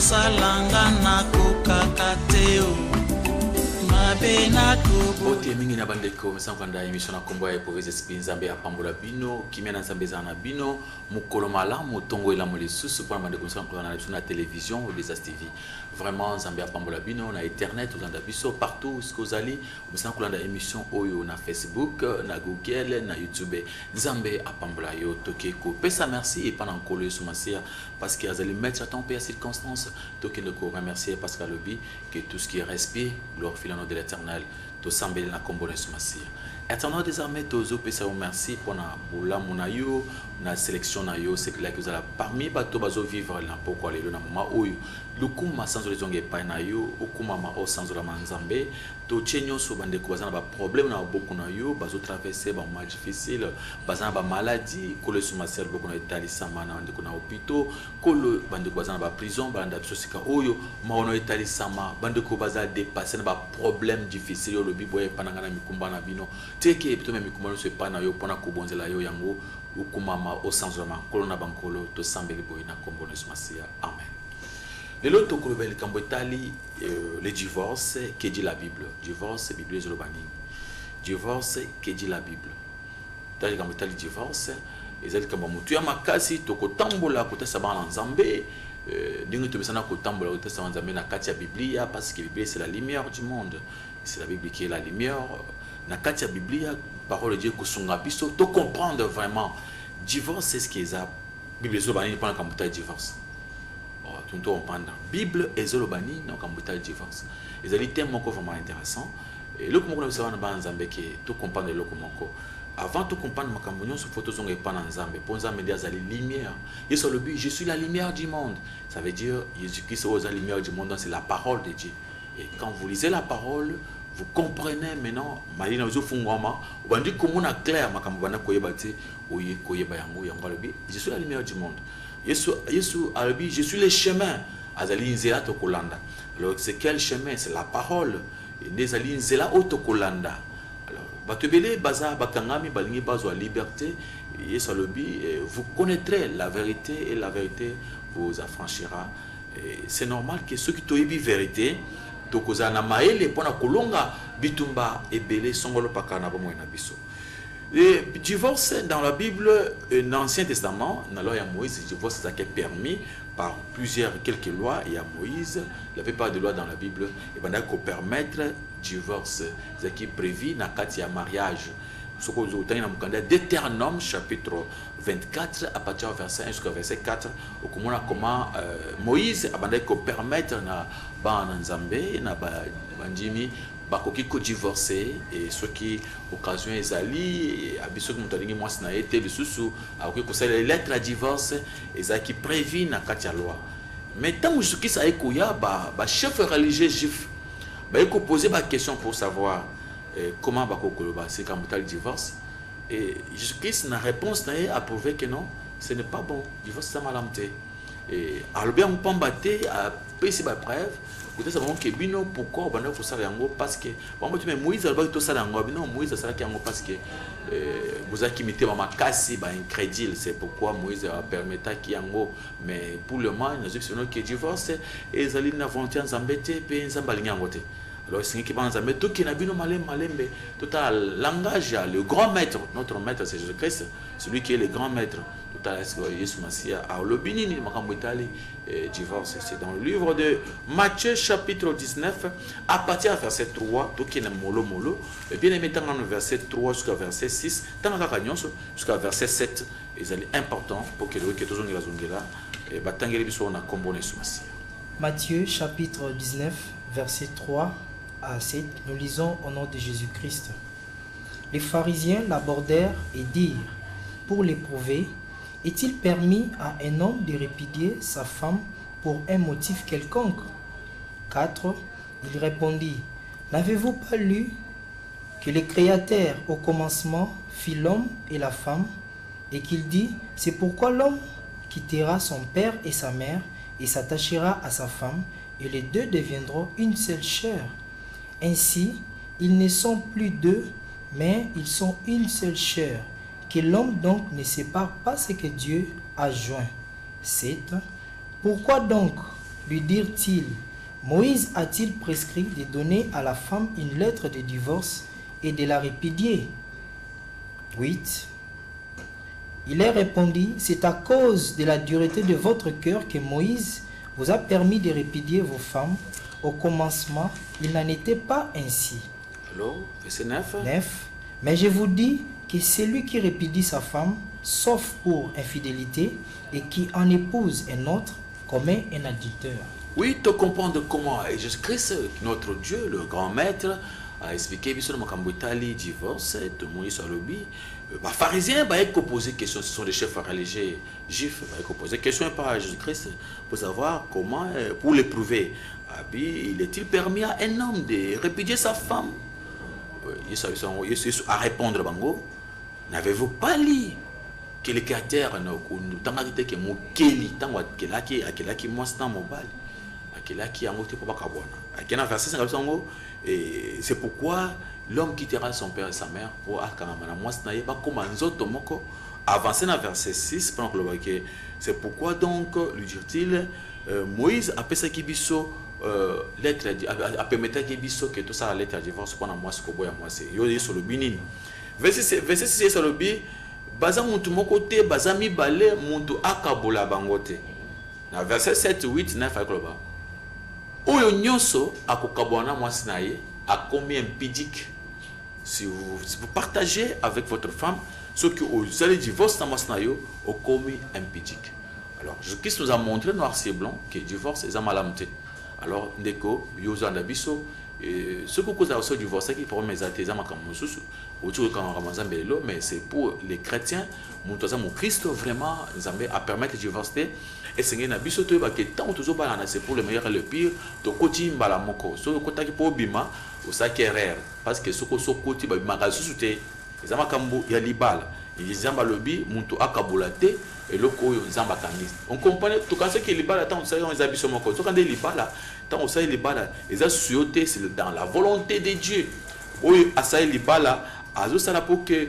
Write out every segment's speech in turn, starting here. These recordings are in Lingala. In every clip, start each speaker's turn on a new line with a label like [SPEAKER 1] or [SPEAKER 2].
[SPEAKER 1] salanga na kokakateo
[SPEAKER 2] Bote mingi na bandeko msanganda emission na kombo ya Prophète Esprit Nzambe apambola bino kimia na Nzambe za na bino mukolo malamu tongo ela molisusu pour bandeko msanganda na télévision ou des TV. Vraiment Nzambe apambola bino na internet uzanda biso partout ce que vous allez msanganda émission oyo na Facebook na Google na YouTube. Nzambe apambola yo toke ko pesa merci et pendant kolo yesu masia parce que azali mettre à temps paix à circonstance toke le ko remercier parce qu'à lobby que tout ce qui respire glorifie le nom de l'Éternel. To sambeli na kombo yesu masia. Éternel des armées tozo pesa merci pour na bola munayo na sélection na yo c'est clair que vous allez parmi bato bazo vivre na poko lelo na mama oyo lukuma sans les zonge pa na yo okuma ma o sans la manzambe to chenyo so bande ko bazana ba problème na beaucoup na yo bazo traverser ba moment difficile bazana ba maladie ko le sumasia beaucoup na itali sama na ndeko na hôpital ko le bande ko bazana ba prison banda sosika oyo maono itali sama bande ko bazana dépasser na ba problème difficile yo le biboye pananga na mikumba na bino teke to même mikumba so pa na yo pona ko bonzela yo yango ukumama au sens de ma colonna bankolo to sambeli boina kombo yesu masia amen. Le loto ko beli kambo itali le divorce que dit la Bible. Divorce Bible zolobani. Divorce que dit la Bible. Tali kambo itali divorce ezali kambo mutu ya makasi to ko tambola ko tesa bana nzambe dingo to besana ko tambola ko tesa nzambe na kati ya Biblia parce que Biblia c'est la lumière du monde. C'est la Bible qui est la lumière. Na kati ya Biblia parole de Dieu ko sunga biso to comprendre vraiment divorce c'est ce qui est ça. Bible zolobani pendant kambo itali divorce. Tout on parle Bible et Zolobani donc en bouteille divorce. Les ali thème moko vraiment intéressant et le comment ça va dans Nzambe qui tout comprendre le comment avant tout comprendre makambo nyonso photo zonga pas dans Nzambe pour Nzambe dia zali lumière et sur le but je suis la lumière du monde ça veut dire Jésus-Christ est la lumière du monde c'est la parole de Dieu et quand vous lisez la parole vous comprenez maintenant malina zo fungwama bandi comment na clair makambo bana koyeba ti oye koyeba yango yango le but je suis la lumière du monde. Yesu Arabi, je suis le chemin. Azali nzela tokolanda. Alors c'est quel chemin? C'est la parole. Nezali nzela otokolanda. Alors batebele baza bakangami balingi bazo liberté. Yesu Arabi, vous connaîtrez la vérité et la vérité vous affranchira. C'est normal que ceux qui toyebi vérité tokoza na maele pona kolonga bitumba ebele songolo pakana bo moina biso. Le divorce dans la Bible, dans l'Ancien Testament, dans la loi de Moïse, le divorce est permis par quelques lois. Il y a Moïse, la plupart des lois dans la Bible, et pendant qu'on permettre le divorce, c'est qui est prévu dans le cas mariage. Ce que vous avez dans le Deutéronome, chapitre 24, à partir du verset 1 jusqu'au verset 4, comment Moïse a pendant qu'on permettre dans Nzambe, dans Bandimi, bakoki ko divorcer et ce qui occasion ezali abiso ko mutalingi mwasi na été lisusu akoki ko sala lettre à divorce ezaki prévu na kati ya loi mais tant que ça ekoya ba chef religieux juif ba eko poser ba question pour savoir comment bakoko ba c'est quand le divorce et Jésus-Christ na réponse na a prouvé que non ce n'est pas bon divorce ça malamté et alors bien on pambaté a pris ba preuve. Vous savez que bino pourquoi on va faire yango parce que bon tu mais Moïse alba to sala yango bino Moïse sala yango parce que vous avez imité mama kasi ba incrédule c'est pourquoi Moïse a permis ki yango mais pour le moment nous avons que divorce et zali na volonté nzambete pe nzambalinga yango te alors c'est qui pense mais tout qui na bino malembe total langage le grand maître notre maître c'est Jésus-Christ celui qui est le grand maître total Yesu Masia a le binini makambo itali divorce c'est dans le livre de Matthieu chapitre 19 à partir du verset 3 tout qui est molo et bien mettant dans le verset 3 jusqu'au verset 6 tant ka nyonso jusqu'au verset 7 c'est important pour que le que tous on la zongela et batangeli biso na kombo na Yesu Masia.
[SPEAKER 3] Matthieu chapitre 19 verset 3 à 7, nous lisons au nom de Jésus-Christ. Les pharisiens l'abordèrent et dirent, pour l'éprouver, est-il permis à un homme de répudier sa femme pour un motif quelconque? 4. Il répondit, n'avez-vous pas lu que le Créateur au commencement fit l'homme et la femme, et qu'il dit, c'est pourquoi l'homme quittera son père et sa mère et s'attachera à sa femme, et les deux deviendront une seule chair. Ainsi, ils ne sont plus deux, mais ils sont une seule chair. Que l'homme donc ne sépare pas ce que Dieu a joint. 7. Pourquoi donc lui dirent-ils, Moïse a-t-il prescrit de donner à la femme une lettre de divorce et de la répudier? 8. Il leur répondit, c'est à cause de la dureté de votre cœur que Moïse vous a permis de répudier vos femmes. Au commencement, il n'en était pas ainsi.
[SPEAKER 2] Alors, verset 9.
[SPEAKER 3] 9. Mais je vous dis que celui qui répudie sa femme, sauf pour infidélité, et qui en épouse un autre, commet un adultère.
[SPEAKER 2] Oui, tu comprends comment Jésus-Christ, notre Dieu, le grand maître, a expliqué que le divorce, tout le monde sur le bi. Les pharisiens ont posé des questions, ce sont des chefs religieux juifs, ils ont posé des questions par Jésus-Christ pour savoir comment, pour l'éprouver. Il est-il permis à un homme de répudier sa femme? Il a répondu, n'avez-vous pas lu que le caractère c'est pourquoi l'homme quittera son père et sa mère pour avancer dans verset 6. C'est pourquoi donc, lui dit-il, Moïse a fait qui biso lettre a permis que tout ça la lettre de divorce pendant moi ce que boya moi c'est yo sur le binini verset 6 sur le bi baza muntu mokote baza mi balé muntu akabola bangote na verset 7 8 9 akoloba oyo nyonso akokabwana moi sinaye a combien impidique si vous partagez avec votre femme ce que vous allez divorce dans moi sinayo au commis impidique. Alors Jésus-Christ nous a montré noir c'est blanc que divorce est amalamté. Alors, ndeko, yoza ndabiso, ce que vous avez divorcé qui pour mes athées, mais c'est pour les chrétiens, mon Christ vraiment, Zambé a permis de divorcer. Et c'est un abisso, c'est pour le meilleur et le pire, de côté Mbalamoko, ce côté qui pour Bima, au sakérer, parce que ce que ce côté, Magazuté, les Amakambo, Yalibal, les Ambalobi, Muntu Akabolate. Et le coup, on comprend tout cas ce que les balles attendent, les habits mon côté. Quand les balles, tant on sait les balles, les assuétés, c'est dans la volonté de Dieu. Oui, à ça les balles, à ça la pour que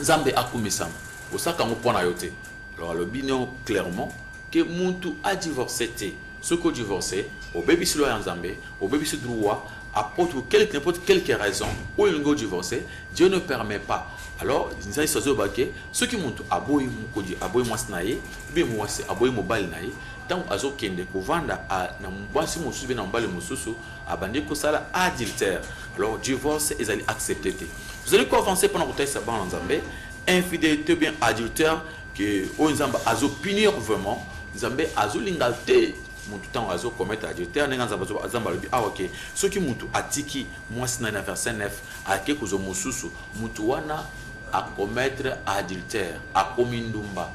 [SPEAKER 2] Zambé a commis ça. Au ça quand on prend la yoté. Alors le bino clairement que Muntu a divorcé. Ce qu'on divorcé, au bébé sur le Zambé, au bébé sur droit, n'importe quelle raison, où il a divorcé, Dieu ne permet pas. Alors, ceux qui montent à Boy Masnaye, bien moi c'est à Boy Mobile Naye, tant à Zokende Kovanda à Namboisi Moussu, Nambale Moussu, à Bandé Kosala adultère. Alors, divorce est allé accepter. Vous allez quoi avancer pendant que vous êtes en Zambé, infidélité bien adultère, que Onzamba a punir vraiment, Zambé a lingate. Mon temps azo commettre adultère n'enga zamba lobi ah ok ceux qui mutu atiki moi sina na verset 9 a quelque chose mususu mutu wana a commettre adultère a komindumba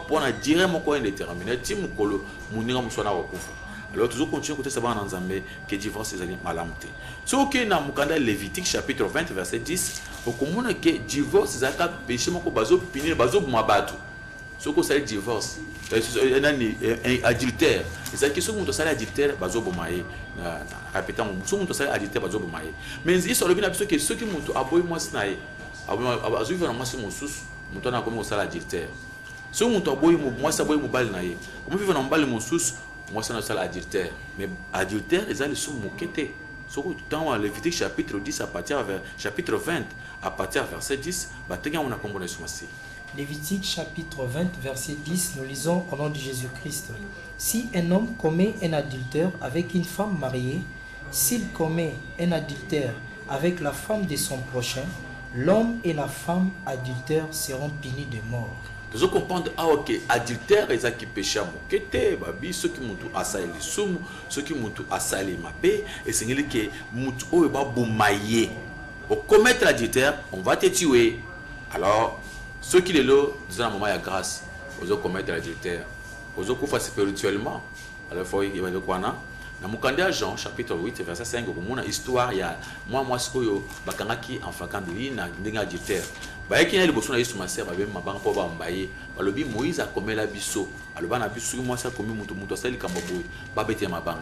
[SPEAKER 2] pour na dire moko indéterminé ti mukolo muninga musona wakufa. Alors toujours continuer côté ça dans Nzambe que divorce est malamté ce que na mukanda Lévitique chapitre 20 verset 10 au komona que divorce zaka péché moko bazo punir bazo mabatu. Ce que c'est le divorce, un adultère. C'est que ce que c'est adultère, bazo bomaye. Répétons, ce que c'est adultère, bazo bomaye. Mais il sont le bien que ceux qui montent à boy moi snaye, à vivre dans moi c'est mon sous, montant à comme c'est adultère. Ceux qui montent à boy moi c'est boy mobile naye. Comme vivre dans balle mon sous, moi c'est notre adultère. Mais adultère, ils allaient sous moqueté. Ce que dans Lévitique chapitre 10 à partir chapitre 20 à partir verset 10, bah t'es on a compris ce mois-ci.
[SPEAKER 3] Lévitique chapitre 20 verset 10, nous lisons au nom de Jésus-Christ. Si un homme commet un adultère avec une femme mariée, s'il commet un adultère avec la femme de son prochain, l'homme et la femme adultères seront punis de mort.
[SPEAKER 2] Vous comprenez, ah ok, adultère, ils ont qui péché à moquette, babi, ceux qui m'ont assaillé les soum, ceux qui m'ont assaillé ma paix, et c'est que m'ont ou ba boumaillé. Pour commettre l'adultère, on va te tuer. Alors, ceux qui les lots, disent à un moment, il y a grâce. Vous commettre l'adultère. Vous avez spirituellement. Alors, il faut y avoir de quoi. Dans Mukanda Jean, chapitre 8, verset 5, il y a une histoire, il y a moi, ce que je en facan de l'île, dans l'adultère. Il y a des personnes qui sont sœur, avec ma banque pour Bambaye. Alors, Moïse a commis la bisso. Alors, il a bisso, moi, ça a commis mon tossel, il a commis ma banque.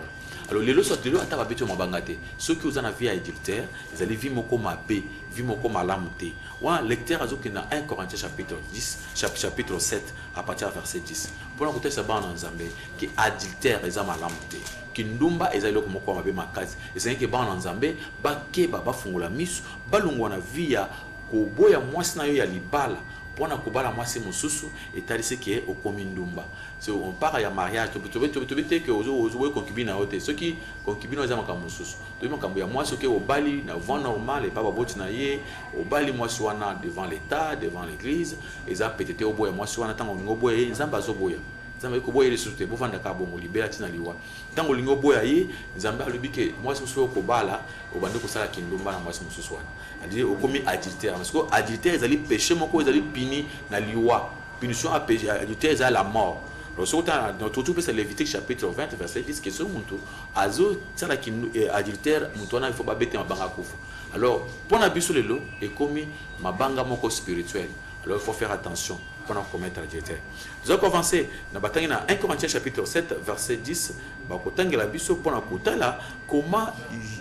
[SPEAKER 2] Alors les lois de l'eau à bête mabangate. Ceux qui ont vie adultère, ils allaient vivre comme mabé, vivre comme malamté. Ouais, lecteur azo qui na 1 Corinthiens chapitre 10, chapitre 7 à partir du verset 10. Pour la côté ça ba en Nzambe qui adultère ils a malamté. Qui ndumba ils allaient comme mabé makazi. Et c'est que ba en Nzambe ba keba ba fungula misu, ba lungwa na via ko boya mwasi na yo ya libala. Pour kubala mwasi mususu etalise ke okomi ndumba. So on parle ya mariage to bete que ozo concubine ote ceux qui concubine za makambo mususu to makambo ya mwasi ke obali na vent normal et pas baboti na ye obali mwasi wana devant l'état devant l'église eza petete oboya mwasi wana tango ngoboya nzamba zoboya nzamba ko boya lesute bo vanda ka bongo libera tina liwa tango lingo boya ye nzamba alobi ke mwasi mususu ko bala obande ko sala kindumba na mwasi mususu wana ali okomi adultère parce que adultère ezali péché moko ezali puni na liwa punition à péché adultère ezali la mort. Alors sur notre tout c'est Lévitique chapitre 20 verset 10 que ce muntu azo sala ki adultère muntu wana il faut pas bête mabanga kufa. Alors pour na biso lelo et komi mabanga moko spirituel. Alors il faut faire attention pour ne commettre adultère. Nous allons avancer dans bataille na 1 Corinthiens chapitre 7 verset 10 ba kotangela biso pour na kotala comment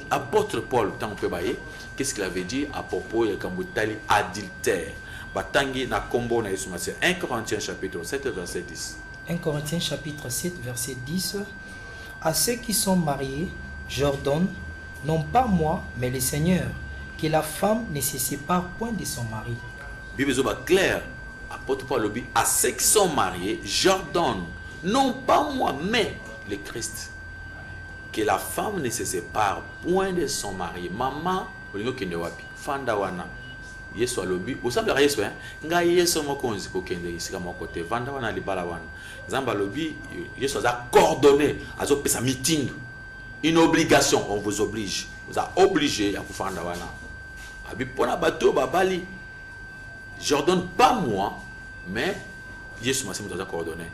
[SPEAKER 2] apôtre Paul tant peut bailler qu'est-ce qu'il avait dit à propos de kambutali adultère. Batangi na kombo na Yesu Masiya 1 Corinthiens chapitre 7 verset 10.
[SPEAKER 3] 1 Corinthiens chapitre 7 verset 10. À ceux qui sont mariés, j'ordonne, non pas moi, mais le Seigneur, que la femme ne se sépare point de son mari.
[SPEAKER 2] Bible est clair. Apôtre Paul le dit, à ceux qui sont mariés, j'ordonne, non pas moi, mais le Christ, que la femme ne se sépare point de son mari. Maman, fanda wana. Yesu alobi, osambla Yesu nga Yesu moko nziko kende isika moko te vanda wana libala wana. Nzamba alobi, Yesu a coordonné, azo pesa meeting. Une obligation, on vous oblige. Vous a obligé à vous fanda wana. Abi pona bato babali. J'ordonne pas moi, mais Yesu m'a dit coordonné.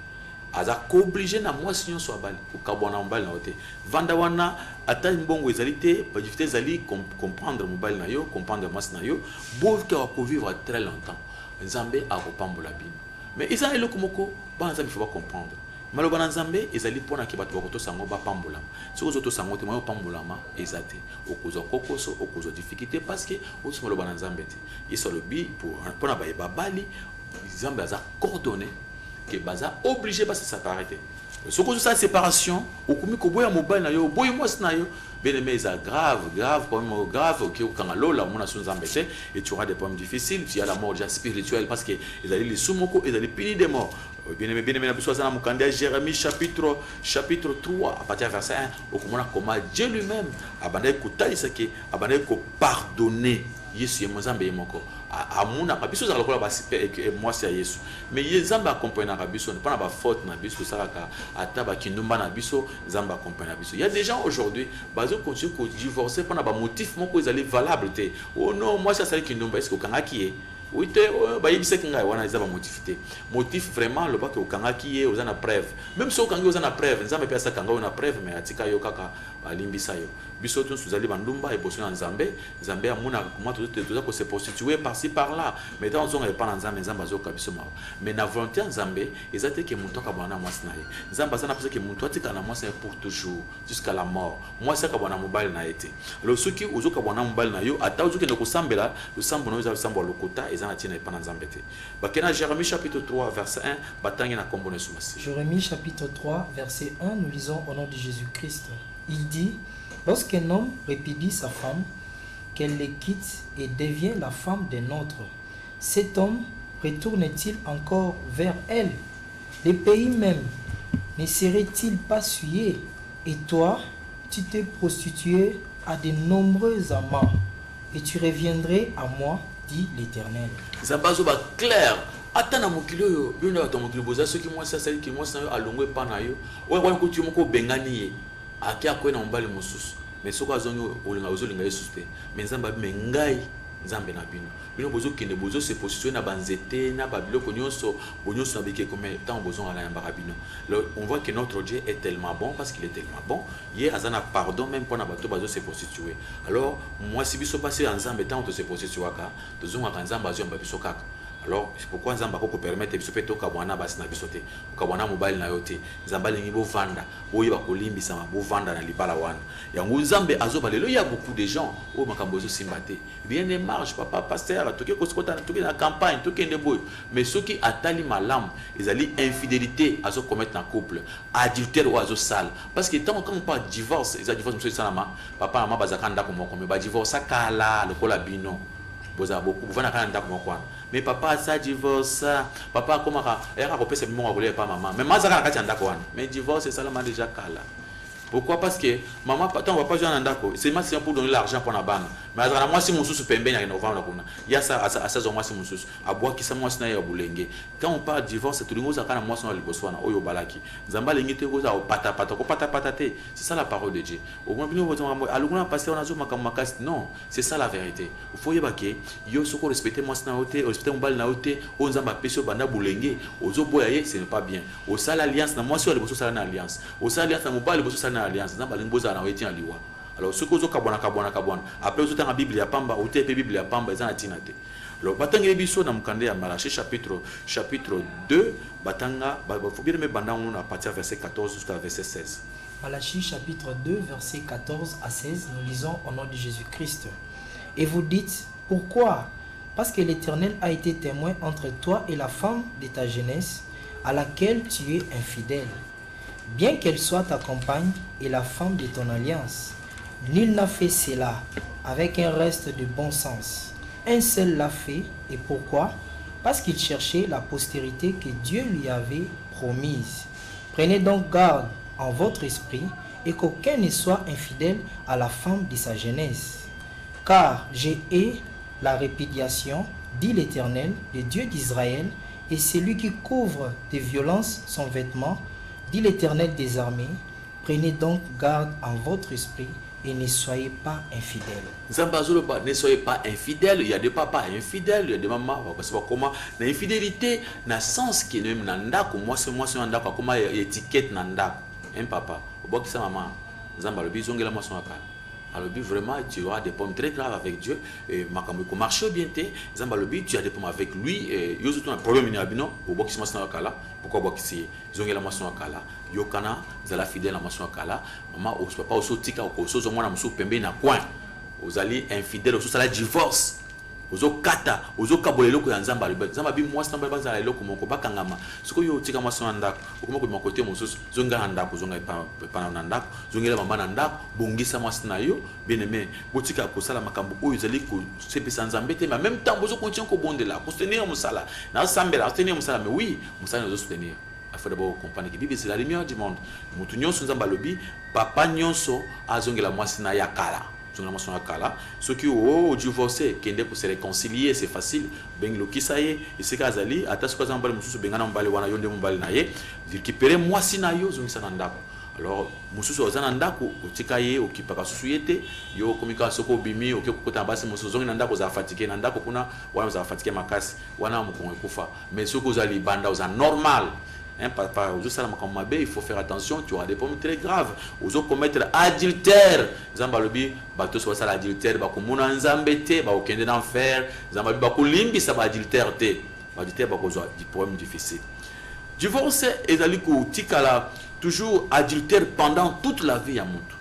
[SPEAKER 2] Aza obligé na moi sinon soit bali pour kabona mbali na ote. Vanda wana ata mbongo ezalité, pas difficulté zali comprendre mbali na yo, comprendre mas na yo, beau que va vivre très longtemps. Nzambe a kopambola bino. Mais ils ont eloko moko, ba nzambe faut pas comprendre. Malobana nzambe ezali pona ke bato bakoto sango ba pambola. Si ozo to sango te moyo pambolama ezate. Okozo kokoso, okozo difficulté parce que ozo malobana nzambe te. Yesu lobi pour pona ba ebabali, nzambe aza coordonné que baza obligé pas se séparer. Ce que ça séparation, au komi ko boya mobile na yo, boy moi na yo, bien aimé ça grave, problème grave que quand la mona sous embêté et tu auras des problèmes difficiles, tu as la mort déjà spirituelle parce que ils allaient les soumoko, ils allaient punir des morts. Bien aimé na biso sana mukanda Jérémie chapitre 3 à partir verset 1, au comment Dieu lui-même a bandé kotalisa ke a bandé ko pardonner Yesu yemozambe yemoko. Amuna kabiso za lokola moi c'est Yesu mais yezamba accompagner na biso ne pas na faute na biso salaka ata ba kindumba na biso zamba accompagner na biso. Il y a des gens aujourd'hui bazo continuer ko divorcer pas na ba motif moko ils allaient valable te. Oh non moi ça c'est kindumba est-ce que kanga qui est oui te ba yebisa kinga wana zaba motifité motif vraiment le ba que kanga qui est ozana preuve même si kanga ozana preuve nzambe pesa kanga ona preuve mais atika yo kaka alimbisa yo biso tous zali bandumba et position nzambe nzambe amuna comment tout ko se prostituer par-ci par-là mais dans on pas dans nzambe nzambe azoka biso mawa mais na volonté nzambe ezate ke muntu akabana mwasi na ye nzambe sana pesa ke muntu atika na mwasi pour toujours jusqu'à la mort mwasi akabana mobile na été alors ceux qui ozoka bana mobile na yo ata ozoke ndeko sambela le sambo no za sambo lokota ezana tina pas dans nzambe te bakena Jérémie chapitre 3 verset 1 batangi na kombo na sumasi.
[SPEAKER 3] Jérémie chapitre 3 verset 1 nous lisons au nom de Jésus-Christ. Il dit: lorsqu'un homme répudie sa femme, qu'elle le quitte et devient la femme d'un autre, cet homme retourne-t-il encore vers elle? Les pays même ne seraient-ils pas souillés? Et toi, tu t'es prostitué à de nombreux amants, et tu reviendrais à moi, dit l'Éternel.
[SPEAKER 2] Zabazo ba clair. Atana mokilo yo, bino ba mokilo boza ceux qui moi ça c'est qui moi ça alongwe pa na yo. Ouais ko tu moko bengani ye. Aki akwena mbali mosusu. Mais soko azonyo olinga ozolinga Yesu te. Mais nzamba mengai nzambe na bino. Bino bozo kende bozo se positionner na banzete na babiloko nyonso, bonyoso na bike comme tant bozo ala yamba bino. On voit que notre Dieu est tellement bon parce qu'il est tellement bon. Hier azana pardon même pour na bato bazo se prostituer. Alors moi si biso passer en nzambe tant to se prostituer ka, tozonga ka nzamba azo yamba biso kaka. Alors, c'est pourquoi Nzamba ko permettre biso peto kabwana basi na biso te. Kabwana mobile na yote. Nzamba lingi bo vanda, boye ba kolimbisa ma bo vanda na libala wana. Yango Nzambe azoba lelo il y a beaucoup de gens au makambo zo simbate. Rien ne marche, papa pasteur, toke ko skota toke na campagne, toke ndeboy. Mais ceux qui atali malam, ils ali infidélité azo commettre dans couple, adultère ou azo sale. Parce que tant qu'on parle divorce, ils a divorce monsieur salama, papa maman bazakanda ko moko me ba divorce kala lokola bino. Boza beaucoup, vous venez à quoi. Mais papa ça divorce, papa comment il y a un repère c'est mon pas maman. Mais maman ça quand mais divorce c'est ça là déjà kala. Pourquoi? Parce que maman, on va pas jouer en andako. C'est pour donner l'argent pour la banque. Mais moi, si mon sous pembe, il y a ça à 16 mois, si mon sous. À boire qui ça, moi, c'est boulenge. Quand on parle de divorce, tout le monde a quand moi, son liboswana, oyo balaki. Zamba lingite goza au pata patate. C'est ça la parole de Dieu. Au moins, nous allons passer en azou makamakast. Non, c'est ça la vérité. Il faut y baquer. Yo soko respecter moi, c'est naote, respecter mon bal naote, on zamba pesio banda boulenge. Ozo boyaye, ce n'est pas bien. Au sal alliance, na moi, sur les bossos salana alliance. Au sal alliance, na mobile, les bossos salana alliance. Alors ce que vous avez après vous avez la Bible ya pamba ou la Bible ya pamba ils en atinate. Alors batanga biso na mukande ya Malachi chapitre 2 batanga faut bien me banda on à partir verset 14 jusqu'à verset 16.
[SPEAKER 3] Malachi chapitre 2 verset 14 à 16 nous lisons au nom de Jésus-Christ. Et vous dites pourquoi? Parce que l'Éternel a été témoin entre toi et la femme de ta jeunesse à laquelle tu es infidèle. Bien qu'elle soit ta compagne et la femme de ton alliance, nul n'a fait cela avec un reste de bon sens. Un seul l'a fait, et pourquoi? Parce qu'il cherchait la postérité que Dieu lui avait promise. Prenez donc garde en votre esprit et qu'aucun ne soit infidèle à la femme de sa jeunesse. Car j'ai hais la répudiation, dit l'Éternel, le Dieu d'Israël, et celui qui couvre de violence son vêtement, dit l'Éternel des armées, prenez donc garde en votre esprit et ne soyez pas infidèles.
[SPEAKER 2] Ne soyez pas infidèles. Il y a des papas infidèles, il y a des mamans, parce que comment l'infidélité n'a sens qui est même nanda, comme moi c'est nanda, comment étiquette nanda, un papa. Au bout de sa maman, Zamba le bison la moisson akal. Alors vraiment tu auras des pommes très graves avec Dieu et makamoko marche bien té Zamba le tu as des pommes avec lui et yo surtout un problème ni abino au bout de sa moisson akala. Pourquoi bout qui zongela moisson akala yo kana zala fidèle la moisson akala maman au papa au sotika au sozo mwana musu pembe na coin aux alliés infidèles au la divorce ozo kata ozo kabolelo ko nzamba le nzamba bi moi nzamba ba zala eloko moko bakangama siko yo tika moisson ndako okoma ko makote mosusu zonga ndako zonga pa na ndako zongela mama na ndako bongisa moisson na yo bien aimé botika ko sala makambo oyo zali ko sepesa nzambe te mais en même temps bozo continuer ko bondela ko soutenir musala na sambela soutenir musala mais oui musala nous soutenir. Il faut d'abord comprendre que la Bible c'est la lumière du monde. Mutu nyonso nzamba lobi papa nyonso azongela mwasi na yakala. Zongela mwasi na yakala. Ceux qui ont divorcé kende pour se réconcilier c'est facile. Ben lo kisaye isika azali atasuka zambali mususu bengana mbali wana yonde mbali na ye. Récupérer mwasi na yo zongisa na ndako. Alors mususu ozana ndako otika ye okipaka susu yete yo komika soko bimi okekokota basi mususu zongi na ndako za fatigué na ndako kuna wana za fatigué makasi wana mukongo kufa. Mais soko zali banda oza normal. Hein, il faut faire attention, tu auras des problèmes très graves. Aux autres commettre adultère. Zambalobi, bateau soit ça l'adultère, bakumuna nzambete, bakende d'enfer, Zambalobi bakulimbi ça va adultère te. Adultère bakozo des problèmes difficiles. Divorce et aliku tikala toujours adultère pendant toute la vie à montu.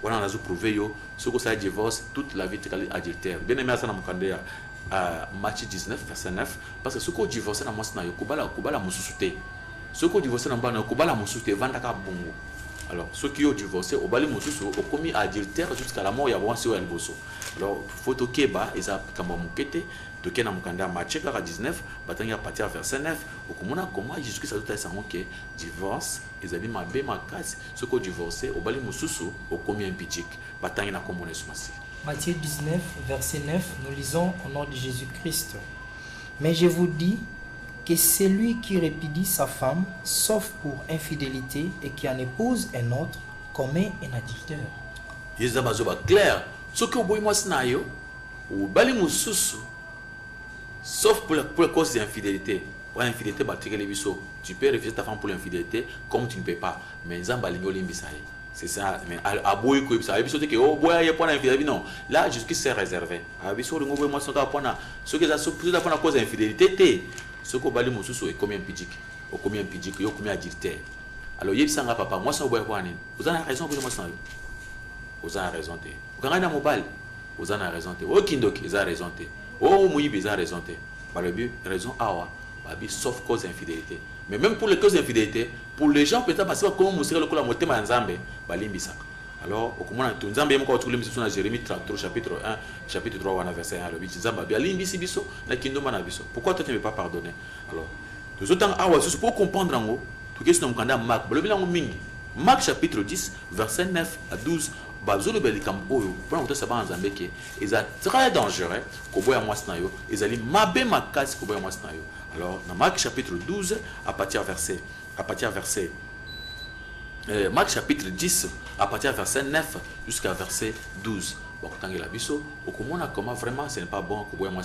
[SPEAKER 2] Voilà on a prouvé yo, ce que ça divorce toute la vie tikala adultère. Bien aimé ça na mukande à Matthieu 19 verset 9 parce que ce que divorce na mwasi na yo kubala mususute. Ceux qui ont divorcé dans le Kobala Moussouté Vandaka Bongo. Alors, ceux qui ont divorcé au Bali Moussou ont commis adultère jusqu'à la mort, il y a un sur Elboso. Alors, photo Keba, ils ont Kamamukete, de Kena Mukanda Maché 19, Batanga partir verset 9, au Komona, comment Jésus-Christ a dit que divorce, ils ont dit ma bé ma casse, ceux qui ont divorcé au Bali Moussou ont commis un pitique, Batanga na Komone Soumasi.
[SPEAKER 3] Matthieu 19, verset 9, nous lisons au nom de Jésus-Christ. Mais je vous dis, que celui qui répudie sa femme, sauf pour infidélité, et qui en épouse un autre, commet un adultère.
[SPEAKER 2] C'est clair. Ce que vous voyez, ou bali mususu, sauf pour la cause d'infidélité. Pour l'infidélité, tu peux refuser ta femme pour l'infidélité, comme tu ne peux pas. Mais Zamba Ligno Limbisaye. C'est ça. Mais à boy quoi ça il que oh boy il point infidélité non. Là Jésus-Christ s'est réservé. Abi so ngo boy moi son point ce que ça supposé la cause infidélité té. Ce ko bali mususu et combien pidik. Au combien pidik yo combien adultère. Alors il sanga papa moi ça boy quoi ni. Vous avez raison pour moi ça. Vous avez raison té. Vous avez na mobile. Vous avez raison té. Oh kindok ils ont raison té. Oh muibi ils ont raison té. Par le but raison awa. Abi sauf cause infidélité. Mais même pour les causes d'infidélité, pour les gens peut-être parce que comme Moussira le kola motema nzambe balimbisa. Alors au comment tout nzambe yemo ko tukule miso na Jérémie 33 chapitre 1 chapitre 3 verset 1 le but nzamba balimbisi biso na kindoma na biso. Pourquoi toi tu ne veux pas pardonner? Alors tout autant awa c'est pour comprendre en gros tout qu'est-ce qu'on kanda Marc bolobi lango mingi. Marc chapitre 10 verset 9 à 12 bazolo belikam oyo pour monter ça ba nzambe ke est très dangereux ko boya mwasi na yo ezali mabe makasi ko boya mwasi na yo. Alors, dans Marc chapitre 12, Marc chapitre 10, à partir verset 9 jusqu'à verset 12. Bon, quand il a vu ça, comment vraiment ce n'est pas bon que moi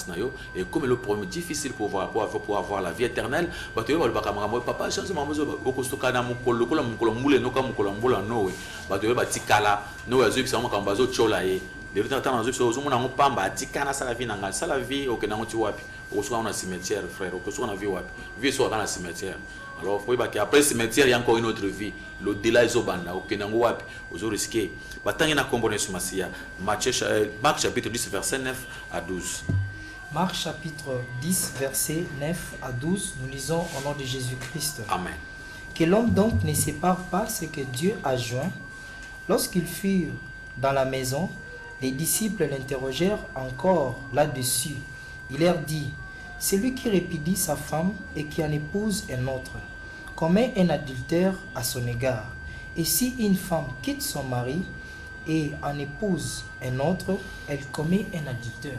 [SPEAKER 2] et comme le problème difficile pour avoir la vie éternelle, papa, chance maman, au costoka na mukolo, mule no comme mula no, batikala, no azuki sama kambazo cholaye. Les gens qui ont dit que pamba tikana sala vie nanga sala vie au kenango tu wapi au soit on a cimetière frère au soit on a vie wapi vie soit dans la cimetière alors faut pas qu'après cimetière il y a encore une autre vie le delà est au banda au kenango wapi aux risqué batangi na kombo sur masia Marc chapitre 10 verset 9 à 12.
[SPEAKER 3] Marc chapitre 10 verset 9 à 12 nous lisons au nom de Jésus-Christ.
[SPEAKER 2] Amen.
[SPEAKER 3] Que l'homme donc ne sépare pas ce que Dieu a joint. Lorsqu'ils furent dans la maison, les disciples l'interrogèrent encore là-dessus. Il leur dit, celui qui répudie sa femme et qui en épouse un autre commet un adultère à son égard. Et si une femme quitte son mari et en épouse un autre, elle commet un adultère.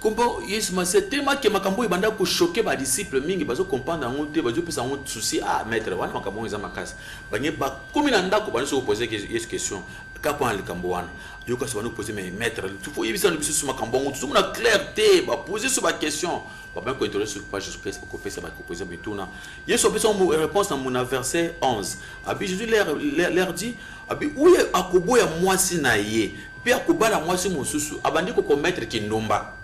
[SPEAKER 2] Combo yes mais c'est tellement que makambo ibanda ko choquer ba disciples mingi bazo comprendre en te bazo pesa un souci à maître wana makambo za makasi banye ba komi na ndako bani se poser question ka point le kambo wana yo ka se bani poser mais maître tu faut yebisa le biso sur makambo tout na clarté ba poser sur ba question ba ben ko interroger sur page Jésus-Christ pour pesa ba ko poser bituna yeso pesa une réponse dans mon verset 11 abi Jésus leur dit abi où akobo ya mwasi na ye pe akobala mwasi mosusu abandi ko commettre kindomba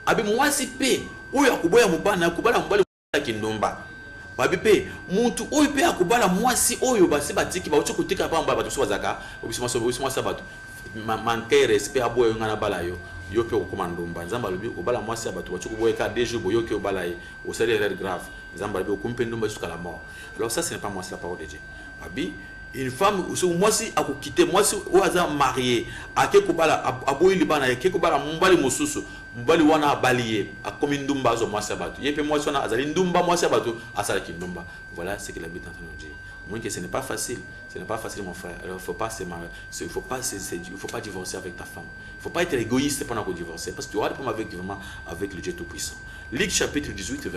[SPEAKER 2] abi mwasi pe oyo akubala mubana akubala mubali kindomba babi pe muntu oyo pe akubala mwasi oyo basi batiki ba uchi kutika pa mbaba to swazaka obisima sabatu manque respect aboyo ngana bala yo pe okoma ndomba nzamba lobi obala mwasi abatu bachi kuboye ka deux jours boyo ke obala ye au salaire erreur grave nzamba lobi okumpe ndomba jusqu'à la mort. Alors ça ce n'est pas moi, c'est la parole de Dieu. Babi une femme moi si ako quitter moi si au hasard marié akeko bala aboyi libana akeko bala mbali mosusu mbali wana balié a comme ndumba zo moi sabatu yepe moi sona azali ndumba moi sabatu asala ki ndumba. Voilà ce que la Bible est en train de dire. Moi que ce n'est pas facile mon frère. Alors il faut pas divorcer avec ta femme. Il faut pas être égoïste pendant que divorcer parce que tu auras des problèmes avec le Dieu tout puissant. Luc chapitre 18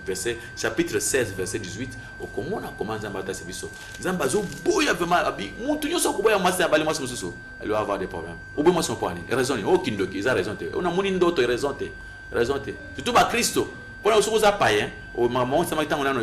[SPEAKER 2] verset chapitre 16 verset 18 au comment on a commencé à battre ces biso. Zamba zo boya vraiment abi muntu nyoso ko boya masa bali masa mususu. Elle va avoir des problèmes. Ou bien moi son point. Raison aucune de qui a raison. On a moni ndoto raison. Surtout ba Christo. Pour les choses à païen, au moment où ça m'a été on a nos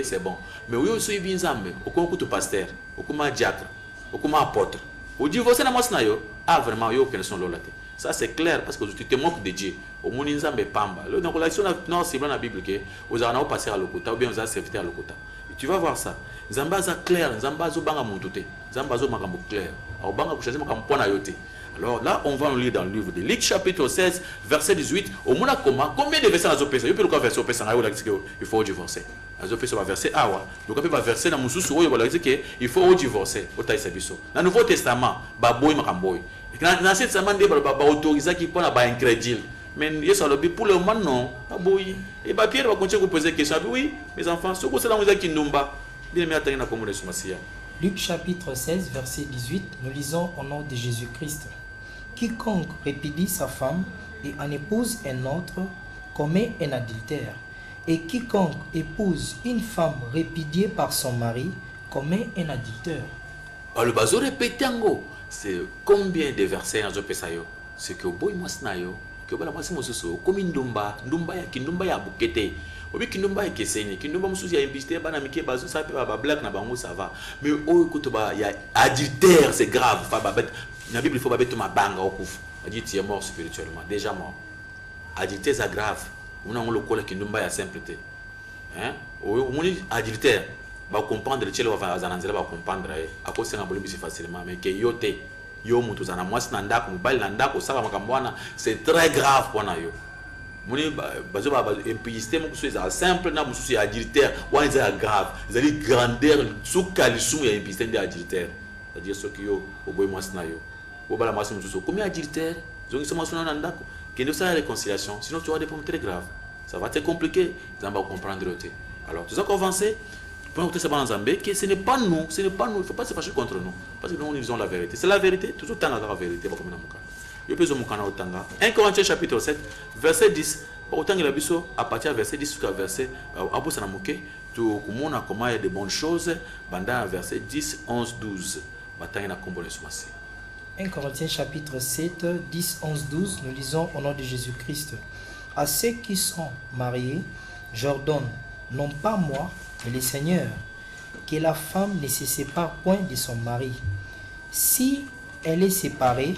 [SPEAKER 2] c'est bon. Mais oui aussi bien zambe, au coup de pasteur, au coup de diacre, au coup d'apôtre. Au divorce na mosna yo, ah vraiment yo aucune son lolate. Ça c'est clair parce que tu te moques de Dieu. Au monde nzambe pamba. Donc la relation non c'est dans la Bible que aux arnaud passer à l'okota ou bien aux serviteurs à l'okota. Tu vas voir ça. Zamba za clair, zamba zo banga mututé. Zamba zo makambo clair. Au banga ko changer makambo pona yote. Alors là, on va lire dans le livre de Luc, chapitre 16, verset 18. Au moins, combien de versets dans le verset? Il peut le verset au verset il faut divorcer. Dans le verset A, donc il va verser dans le sous il faut divorcer. Au Dans le Nouveau Testament, baboy makamboy. Dans l'Ancien Testament, il va autoriser qui prend la incrédule. Mais pour le moment, non. Baboy. Et Pierre va continuer à vous poser des questions. Oui, mes enfants, ce que c'est là qui nous bat. Bien aimé, attendez la communauté.
[SPEAKER 3] Luc chapitre 16, verset 18, nous lisons au nom de Jésus-Christ. Quiconque répudie sa femme et en épouse un autre commet un adultère. Et quiconque épouse une femme répudiée par son mari commet un adultère.
[SPEAKER 2] Alors, le répéter c'est combien de versets dans le Pesayo? C'est que boy moi snayo, que voilà moi c'est mon soso comme ndumba ndumba ya bukete obi kindumba ya keseni kindumba mususu ya impiste bana mike bazo ça peut ba black na bango ça va mais oh écoute ba ya adultère c'est grave fa ba bête na Bible il faut ba bête ma banga okufu a dit tu es mort spirituellement déjà mort adultère c'est grave on a le kola kindumba ya simpleté hein o moni adultère va comprendre le tchelo va zananzela va comprendre à cause c'est ngaboli bisi facilement mais que yote yo mutu zana mwasi na ndako mobali na ndako sala makambo wana c'est très grave pour na yo moni bazo ba impiste mo kuso za simple na mususu ya adultère wana za grave ezali grandeur suka lisumu ya impiste ndi adultère c'est-à-dire ce que yo oboy mwasi na yo obala mwasi mususu comme adultère zongi soma sona na ndako kendo ça la réconciliation sinon tu auras des problèmes très graves ça va être compliqué ça va comprendre le thé alors tout ça qu'on avancer pour nous c'est pas Nzambé que ce n'est pas nous il faut pas se fâcher contre nous parce que nous disons la vérité c'est la vérité toujours tant la vérité pas comme na muka yo peso mukana otanga 1 Corinthiens chapitre 7 verset 10 autant la biso à partir verset 10 jusqu'à verset abosa na muke tu kumona comment il y a de bonnes choses banda verset 10 11 12 batanga na kombo le somasi
[SPEAKER 3] 1 Corinthiens chapitre 7 10 11 12 nous lisons au nom de Jésus-Christ à ceux qui sont mariés j'ordonne non pas moi mais le Seigneur, que la femme ne se sépare point de son mari. Si elle est séparée,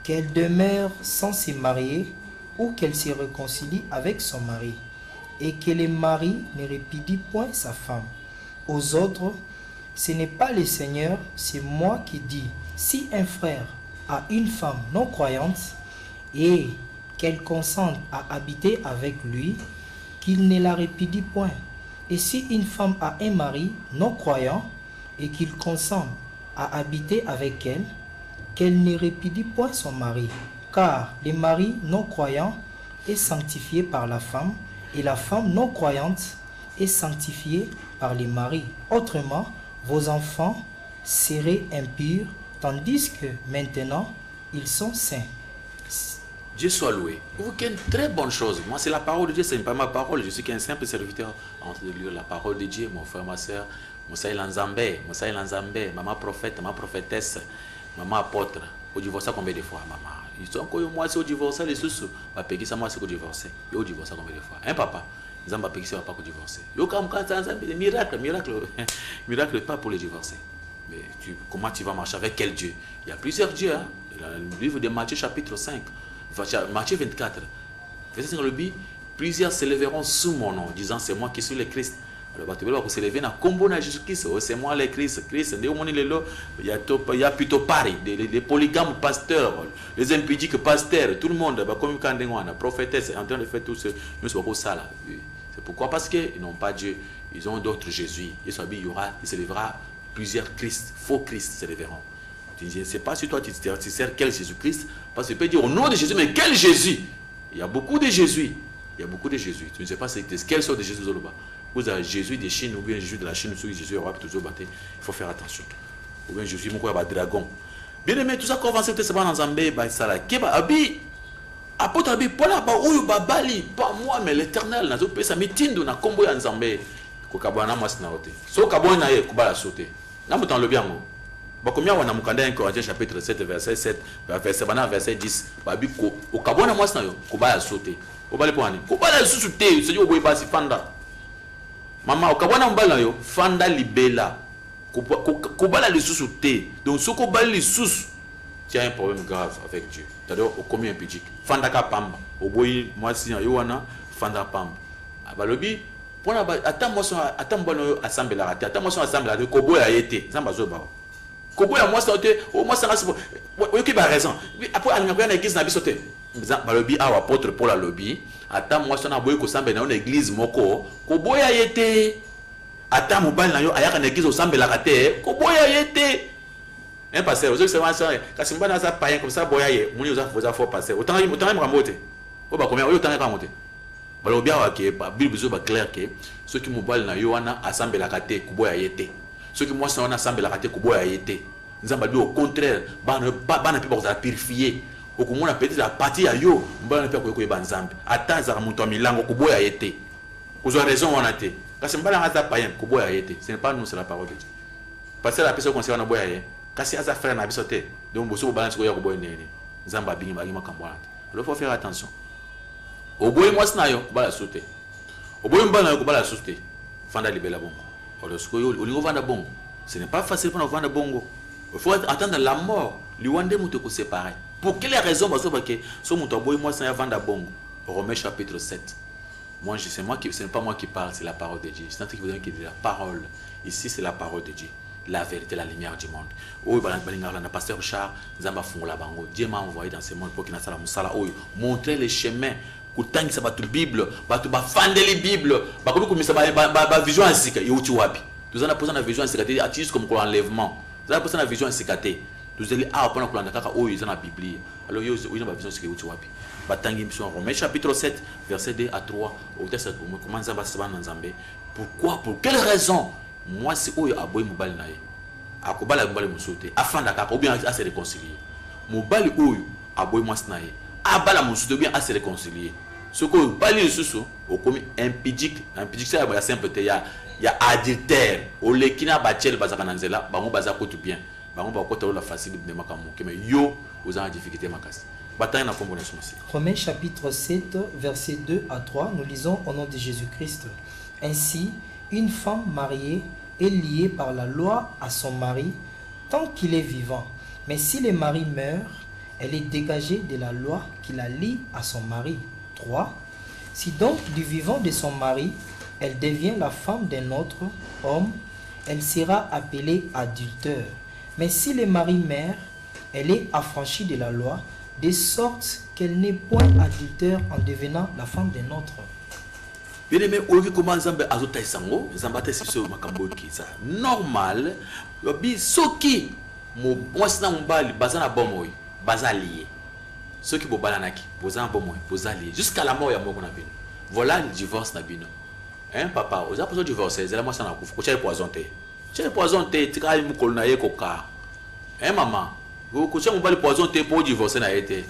[SPEAKER 3] qu'elle demeure sans se marier ou qu'elle se réconcilie avec son mari, et que le mari ne répudie point sa femme. Aux autres, ce n'est pas le Seigneur, c'est moi qui dis, si un frère a une femme non croyante et qu'elle consente à habiter avec lui, qu'il ne la répudie point. Et si une femme a un mari non croyant et qu'il consent à habiter avec elle, qu'elle ne répudie point son mari, car le mari non croyant est sanctifié par la femme et la femme non croyante est sanctifiée par le mari. Autrement, vos enfants seraient impurs, tandis que maintenant, ils sont saints.
[SPEAKER 2] Dieu soit loué. Vous avez une très bonne chose. Moi, c'est la parole de Dieu, ce n'est pas ma parole. Je suis qu'un simple serviteur en train de lire la parole de Dieu. Mon frère, ma soeur, Moussa Lanzambé, maman prophète, maman prophétesse, maman apôtre. Au divorce, combien de fois, maman? Ils sont encore moi, c'est au divorce, les sous. Ma péki, ça, moi, c'est au divorce. Au divorce, combien de fois? Un papa. Ils ont pas péki, ça va pas au divorcer. Yo, comme quand miracle, pas pour les divorcer. Mais comment tu vas marcher avec quel Dieu? Il y a plusieurs dieux. Hein? Le livre de Matthieu, chapitre 5. Matthieu 24, verset 5, le dit, plusieurs s'élèveront sous mon nom, disant c'est moi qui suis le Christ. Alors, tu vas s'élever dans combo na Jésus-Christ, c'est moi le Christ. Il y a plutôt Paris, les polygames pasteurs, les impudiques pasteurs, tout le monde, comme quand prophétesse, en train de faire tout ce ça. C'est pourquoi? Parce qu'ils n'ont pas Dieu, ils ont d'autres Jésus. Il s'élèvera plusieurs Christ, faux Christ s'élèveront. Je ne sais pas si toi tu sers quel Jésus-Christ, parce que tu peux dire au nom de Jésus, mais quel Jésus? Il y a beaucoup de Jésus. Il y a beaucoup de Jésus. Tu ne sais pas quelle sorte de Jésus vous avez Jésus de Chine ou bien Jésus de la Chine, ou Jésus arabe, toujours battu. Il faut faire attention. Ou bien Jésus, mon dragon. Bien aimé, tout ça qu'on va se faire dans Zambé, ça Keba Abi, apôtre Abi, Paula, Oyo Babali, pas moi, mais l'éternel, n'a pas ça m'étinde, n'a combo en Zambé. Kokabana Masnaote. So Kabona est Kubala sauté. N'a pas le bien. Combien on a mukanda 1 Corinthiens chapitre 7 verset 7 verset 10 babi ko okabona mwasi na yo kobala sauter obale po ani kobala susu te se yo boy basi fanda mama okabona mbala na yo fanda libela kobala le susu te donc ce ko bali susu tu as un problème grave avec Dieu c'est-à-dire au commun impudique fanda ka pamba oboyi mwasi na yo wana fanda pamba abalobi pona ata mwasi ata mbala yo assemblée la ata mwasi assemblée ko boya yete zamba zo ba Koboya moi sauté au moins ça oui qui a raison après on a l'église na bisoté ba lobby a apôtre Paul a lobby ata moi ça na boy ko sambe na une église moko koboya yete ata mobile na yo ayaka na église au sambe la raté koboya yete un pasteur vous savez ça kasi mbana ça païen comme ça boya ye muni vous a fort pasteur autant mramote o ba combien o autant ka monter ba lobby a ke ba bible zo ba clair que ceux qui mobile na yo wana assemble la raté koboya yete ceux qui moi sont ensemble la raté kuboya yete nzamba bi au contraire bana pe ba purifier okomona peut-être la partie ya yo mbana pe ko yeba nzambe atanza ka muntu milango kuboya yete ozo raison wana te kasi mbala ngata païen kuboya yete ce n'est pas nous c'est la parole de Dieu parce que la personne concerne boya ye kasi aza frère na bisote donc boso balance ko ya kuboya nene nzamba bingi makambo wana Alors il faut faire attention. Au bout de moi, c'est nayo, bala sauter. Au bout de moi, nayo, bala sauter. Fanda libella bongo. Au niveau vanda bongo, ce n'est pas facile pour nous vendre bongo. Il faut attendre la mort. Liwande mouto ko séparer. Pour quelle raison parce que ce mouto boy moi c'est vanda bongo. Romains chapitre 7. Moi ce n'est pas moi qui parle, c'est la parole de Dieu. C'est un truc qui veut dire que la parole ici c'est la parole de Dieu. La vérité, la lumière du monde. Oui, le pasteur Richard, Dieu m'a envoyé dans ce monde pour qu'il ait montrer les chemins. Autant que ça va la Bible, va fan de la Bible, va vision ainsi que tu vois. Nous avons posé la vision ainsi que tu comme l'enlèvement. Nous avons posé la vision ainsi que nous allons apprendre qu'on a caca oh ils ont la Bible. Alors ils ont la vision ainsi que tu vois. Batangi mission Romains chapitre 7 verset 2 à 3. Au texte comment ça va se passer dans Zambé. Pourquoi pour quelle raison moi c'est où aboy mobile nae. Akobala mobile musote afin d'akaka ou bien à se réconcilier. Mobile où aboy moi nae. Abala musote bien à se réconcilier. Ce que bali le sous au commis impidique c'est la simple il y a adultère au lekina bachel bazaka nanzela bango bazako tout bien bango ba kota la facile de makamu mais yo aux en difficulté makasi bataille na kombo na sosi.
[SPEAKER 3] Romains chapitre 7 verset 2 à 3 nous lisons au nom de Jésus-Christ. Ainsi une femme mariée est liée par la loi à son mari tant qu'il est vivant, mais si le mari meurt, elle est dégagée de la loi qui la lie à son mari. 3. Si donc du vivant de son mari, elle devient la femme d'un autre homme, elle sera appelée adultère. Mais si le mari meurt, elle est affranchie de la loi, de sorte qu'elle n'est point adultère en devenant la femme d'un autre.
[SPEAKER 2] Bien aimé, aujourd'hui comment Zambé azota isango, Zambate siso makambo kiza. Normal, bi soki moi sina mbali bazana bomoy, bazalié. Ceux qui bobalanaki, bozan bomoy, bozalié jusqu'à la mort ya moko na bino. Voilà le divorce na bino. Hein papa, aux apôtres divorcés, c'est la moi ça na kufu, ko chai poisonté. Chai poisonté, tika mu kolna ye koka. Hein maman, ko chai mbali poisonté pour divorcer na été.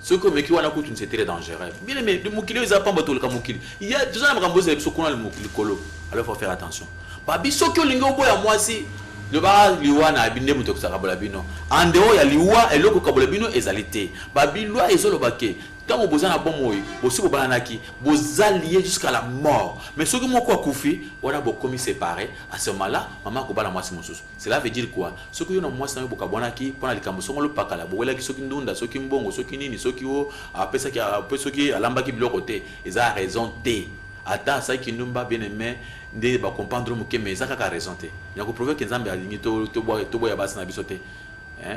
[SPEAKER 2] Ce que me qui wana kutu c'est très dangereux. Bien mais le mukili ils apprennent bato le kamukili. Il y a déjà na kambo c'est sokona le mukili kolo. Alors faut faire attention. Babi sokyo lingo boya moi si le ba liwa na binde muto kusaka bino. En dehors ya liwa eloko kabola bino ezalité. Babi loi ezolo bake. Tant au besoin na bon moy, aussi bo banaki, vous alliez jusqu'à la mort. Mais ce que moi quoi koufi, on a beaucoup commis séparé. À ce moment-là, maman ko bana moi c'est mon sous. Cela veut dire quoi? Ce que yo moi c'est boka bonaki, pour na likambo songo le pakala, bo wela ki soki ndunda, soki mbongo, soki nini, soki o apesa ki apesa soki alamba ki biloko te. Ils a raison te. Ata ça qui numba bien aimé, ndé ba comprendre mo ke mais ça ka raison te. Ya ko prouver que Nzambe alingi to boya basi na bisote.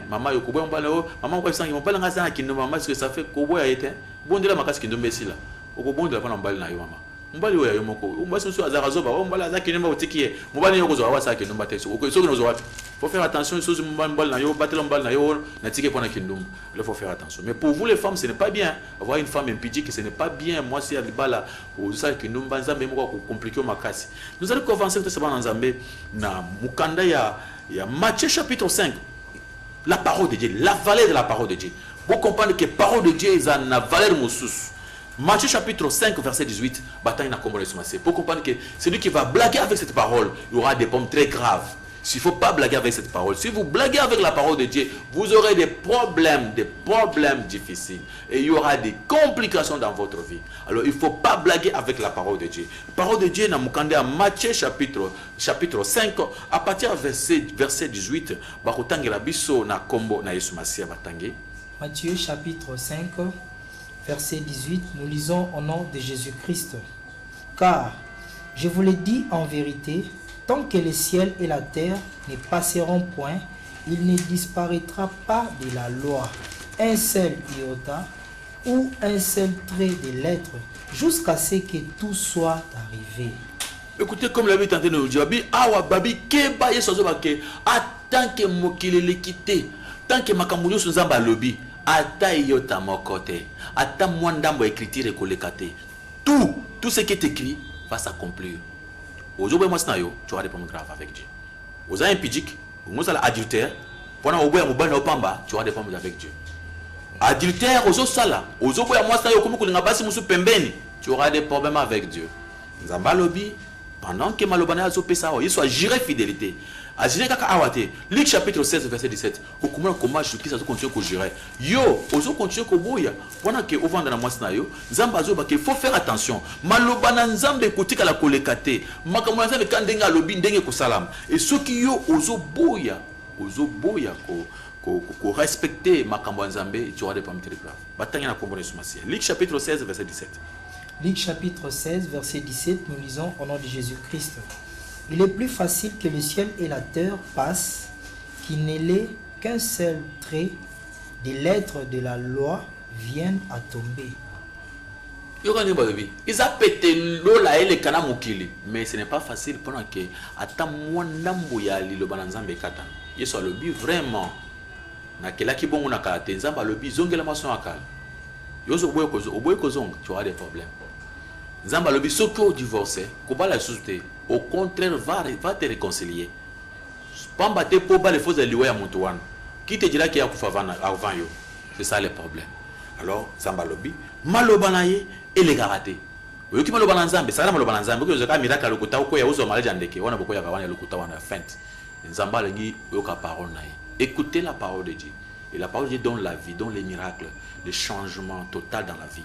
[SPEAKER 2] Maman yo koboya mbala o maman ko sangi mbala ngasa na kindo maman parce que ça fait koboya été bondela makasi kindo mesila okobondela pana mbala na yo mama mbali yo yo moko mbasi so azara zoba o mbala azaki nemba otikiye mbali yo kozo awasa kindo mbate so so kozo wapi faut faire attention so mbala na yo batela mbala na yo na tike pana kindo il faut faire attention mais pour vous les femmes ce n'est pas bien avoir une femme impudique ce n'est pas bien moi si alibala o ça kindo mbanza même ko compliquer makasi nous allons avancer tout ça dans Nzambe na mukanda ya Matthieu chapitre 5. La parole de Dieu, la valeur de la parole de Dieu. Vous comprenez que la parole de Dieu est en valeur moussous. Matthieu chapitre 5, verset 18. Pour comprendre que celui qui va blaguer avec cette parole, il y aura des pommes très graves. S'il ne faut pas blaguer avec cette parole, si vous blaguez avec la parole de Dieu, vous aurez des problèmes difficiles. Et il y aura des complications dans votre vie. Alors il ne faut pas blaguer avec la parole de Dieu. La parole de Dieu, dans Matthieu chapitre 5, à partir du verset 18,
[SPEAKER 3] Matthieu chapitre 5, verset 18, nous lisons au nom de Jésus-Christ. Car, je vous le dis en vérité, tant que le ciel et la terre ne passeront point, il ne disparaîtra pas de la loi un seul iota ou un seul trait de lettre, jusqu'à ce que tout soit arrivé.
[SPEAKER 2] Écoutez, comme l'avait tenté de nous dire, awa babi keba yesozo bake, tant que mokile l'équité, tant que makambuyo sunzamba lobi, ata iota mokote, ata mwandambo écriture et kolekate, tout ce qui est écrit va s'accomplir. Aujourd'hui, moi, tu auras des problèmes graves avec Dieu. Vous avez un impudique, vous avez adultère, pendant que vous avez tu auras des problèmes avec Dieu. Adultère, tu auras des problèmes avec Dieu. Pendant que Malobana a il soit juré fidélité. Agir kaka awate. Luc chapitre 16 verset 17. Comment Jésus-Christ a continué à gérer. Yo, ozo continue à boya. Pendant que au vent dans la moisse na yo, nzamba zo il faut faire attention. Maloba na nzambe kotika la kolekate. Makambo nzambe kandenga lobi ndenge ko salam. Et ceux qui yo ozo boya ko respecter makambo nzambe, tu auras des pommes très graves. Batanga na kombo sur masia. Luc chapitre 16 verset 17.
[SPEAKER 3] Luc chapitre 16 verset 17, nous lisons au nom de Jésus-Christ. Il est plus facile que le ciel et la terre passent qu'il ne l'ait qu'un seul trait des lettres de la loi viennent à tomber.
[SPEAKER 2] Ils ont pété l'ola et les kanamukili, mais ce n'est pas facile pendant que Atamwandambouyali le bananzambe kata. Il soit le but vraiment. Nakela ki bongo nakate nzamba le but zongela mason akal. Yozo oboye kozonga, tu auras des problèmes. Nzamba le but surtout divorcé, koba la société, au contraire va te réconcilier. Pamba te poba les fausses liwe ya mutu wana. Qui te dira qu'il y a kufavana avant yo. C'est ça le problème. Alors nzamba lobi malobanaye et les garatés. Vous qui malobana nzambe, ça la malobana nzambe, que vous avez miracle lokuta ko ya uzo malaja ndeke, wana boko ya kawana lokuta wana feinte. Nzamba lengi yoka parole naye. Écoutez la parole de Dieu. Et la parole de Dieu donne la vie, donne les miracles, les changements total dans la vie.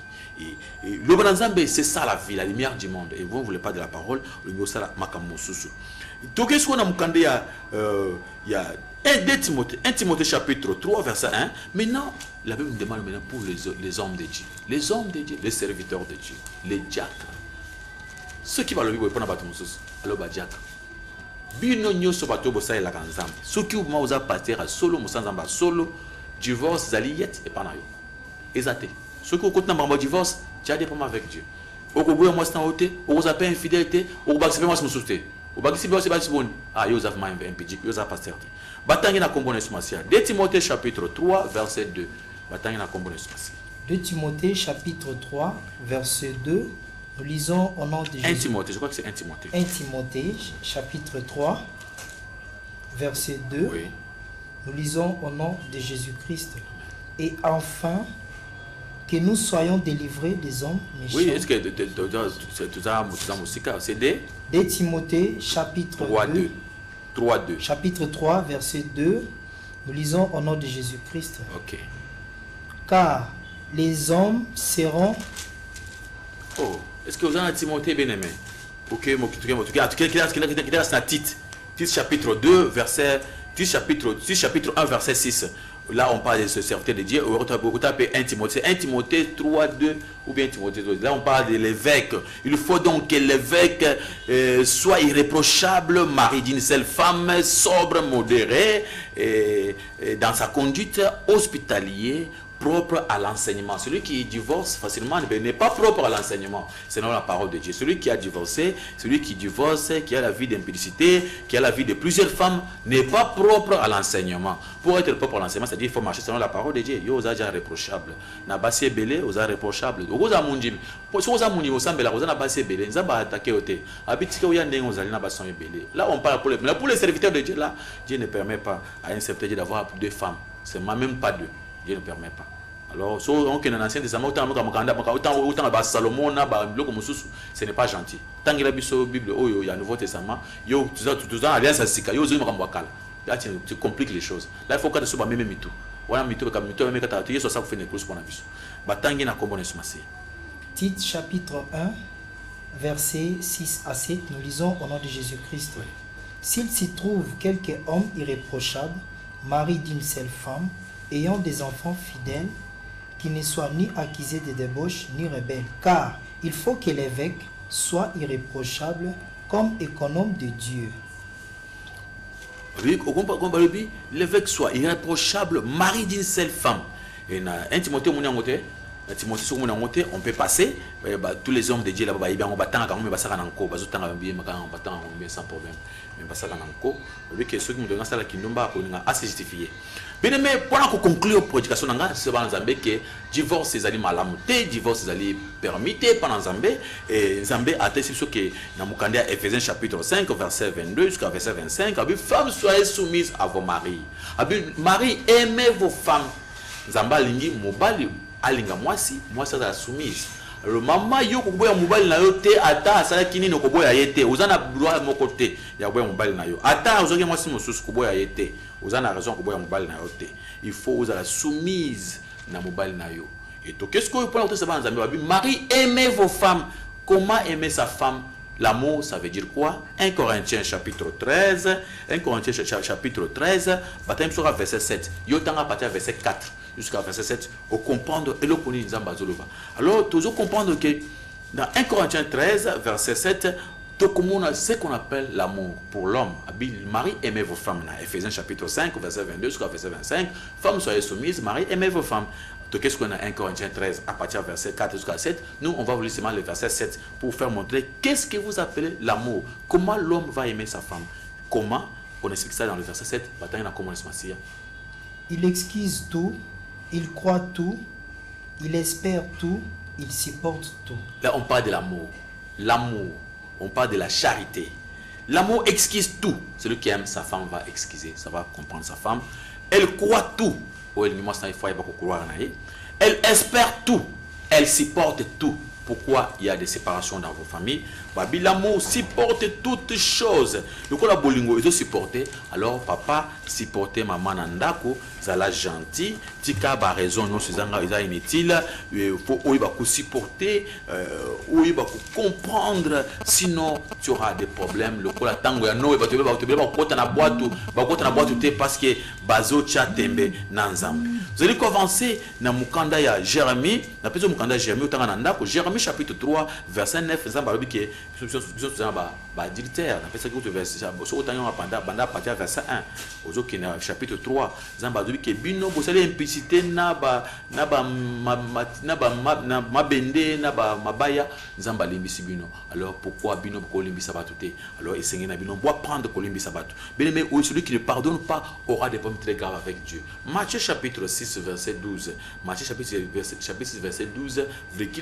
[SPEAKER 2] Et le Bananzambe, c'est ça la vie, la lumière du monde. Et vous ne voulez pas de la parole, le mieux c'est la makamosusu. Donc, qu'est-ce qu'on a mukandé il y a 1 Timothée chapitre 3, verset 1. Maintenant, la Bible nous demande maintenant pour les hommes de Dieu. Les hommes de Dieu, les serviteurs de Dieu, les diacres. Ceux qui vont le vivre, ils vont alors les diacres. Bino nyoso bato bosa la kanzambe. Soki uma oza pasteur solo musanzamba solo divorce zaliyet et panayo. Ezate. Soki okotna mamba divorce, tu as des problèmes avec Dieu. Okoboya moi stand hote, okoza pas infidélité, okobakisi moi mususte. Obakisi ba se bon. Ah yo za ma impédique, yo za pasteur. Batangi na kombona sumasia. 2 Timothée chapitre 3 verset 2. Batangi na kombona sumasia.
[SPEAKER 3] 2 Timothée chapitre 3 verset 2. Nous lisons au nom de Jésus.
[SPEAKER 2] 1 Timothée, je crois que c'est 1 Timothée.
[SPEAKER 3] 1 Timothée, chapitre 3, verset 2.
[SPEAKER 2] Oui.
[SPEAKER 3] Nous lisons au nom de Jésus-Christ. Et enfin, que nous soyons délivrés des hommes méchants.
[SPEAKER 2] Oui, est-ce que tout ça, c'est
[SPEAKER 3] 2 Timothée, chapitre
[SPEAKER 2] 3:2. 3:2.
[SPEAKER 3] Chapitre 3, verset 2. Nous lisons au nom de Jésus-Christ.
[SPEAKER 2] Ok.
[SPEAKER 3] Car les hommes seront...
[SPEAKER 2] Oh, est-ce que vous avez un Timothée bien aimé? Ok, Tite chapitre 2, verset 1, verset 6. Là, on parle de ce serviteur de Dieu. On tape 1 Timothée. 1 Timothée 3, 2 ou bien Timothée 2. Là, on parle de l'évêque. Il faut donc que l'évêque soit irréprochable, mari d'une seule femme, sobre, modéré, et dans sa conduite hospitalier, propre à l'enseignement. Celui qui divorce facilement n'est pas propre à l'enseignement, selon la parole de Dieu. Celui qui a divorcé, celui qui divorce, qui a la vie d'impudicité, qui a la vie de plusieurs femmes, n'est pas propre à l'enseignement. Pour être propre à l'enseignement, c'est-à-dire qu'il faut marcher selon la parole de Dieu. Yo osa déjà reprochable. Na basi belé, osa reprochable. Osa munjim. Si osa munjim osambela, osa na basi belé. Nzaba attaqué ote. Habitike oya ndenge osali na bason belé. Là, on parle pour les serviteurs de Dieu. Là, Dieu ne permet pas à un serviteur Dieu d'avoir 2 femmes. C'est même pas 2. Dieu ne permet pas. Alors, si on est dans l'Ancien Testament, autant Salomon, ce n'est pas gentil. Tant que la Bible, il y a un Nouveau Testament, tu compliques les choses. Là, il faut que tu sois même mytho.
[SPEAKER 3] Tite chapitre 1, versets 6 à 7, nous lisons au nom de Jésus-Christ.
[SPEAKER 2] Oui.
[SPEAKER 3] S'il s'y trouve quelque homme irréprochable, mari d'une seule femme, ayant des enfants fidèles, qui ne soit ni accusé de débauche ni rebelle, car il faut que l'évêque soit irréprochable comme économe de Dieu.
[SPEAKER 2] Oui, l'évêque soit irréprochable, mari d'une seule femme. Et dans 1 Timothée, on peut passer, tous les hommes de Dieu là-bas, ils vont battre sans problème. Mais ça que ceux qui me donnent ça qui n'ont pas assez justifié. Bien mais pour conclure la prédication, c'est que divorce c'est ali malamuté, divorce c'est ali permité pendant Zambé et Zambé a testé ce que dans Mukandea Éphésiens chapitre 5 verset 22 jusqu'à verset 25, femmes soyez soumises à vos maris. Marie aimez vos femmes. Zamba lingi mobali alinga moi si la soumise. alors maman yo ko boya mobile na yo te ata asala kini no ko boya yete ozana droit mon côté ya boya mobile na yo ata ozoki moi si mosusu ko boya yete ozana raison ko boya mobile na yo te il faut ozala soumise na mobile na yo. Et donc qu'est-ce que vous pouvez dire ça dans Zambie? Marie, aimez vos femmes. Comment aimer sa femme? L'amour, ça veut dire quoi? 1 Corinthiens chapitre 13, 1 Corinthiens chapitre 13, bataille sur verset 7. Yotanga partir verset 4 jusqu'à verset 7. Au comprendre et le connaître Zambazolova. Alors, toujours comprendre que dans 1 Corinthiens 13, verset 7, ce qu'on appelle l'amour pour l'homme. Marie, aimez vos femmes. Ephésiens chapitre 5, verset 22 jusqu'à verset 25. Femmes, soyez soumises. Marie, aimez vos femmes. Donc, qu'est-ce qu'on a 1 Corinthiens 13 à partir du verset 4 jusqu'à 7? Nous, on va vous lire seulement le verset 7 pour faire montrer qu'est-ce que vous appelez l'amour. Comment l'homme va aimer sa femme. Comment? On explique ça dans le verset 7.
[SPEAKER 3] Il excuse tout, il croit tout, il espère tout, il supporte tout.
[SPEAKER 2] Là, on parle de l'amour. L'amour. On parle de la charité. L'amour exquise tout. Celui qui aime sa femme va exquiser, ça va comprendre sa femme. Elle croit tout. Elle espère tout. Elle supporte tout. Pourquoi il y a des séparations dans vos familles? L'amour supporte toutes choses. Donc, on a bolingo, ils ont supporté. Alors, papa supportait maman Nandako, ça l'a gentil. Tika a raison, non, c'est inutile. Il faut supporter, comprendre. Sinon, tu auras des problèmes. Le coup, la tango, non, il va te boîte parce que bazo chatembe nanzambe. Vous allez commencer dans Mukanda ya Jérémie, dans le Mukanda Jérémie, au Tanganandako, Jérémie chapitre 3, verset 9, verset 1 chapitre 3 que bino bosale implicité na mabende na mabaya nzamba limbisi bino. Alors pourquoi bino ko limbisa batuté? Alors essayez na bino doit prendre ko limbisa batu. Bien mais celui qui ne pardonne pas aura des problèmes très graves avec Dieu. Matthieu chapitre 6 verset 12. Matthieu chapitre 6 verset 12,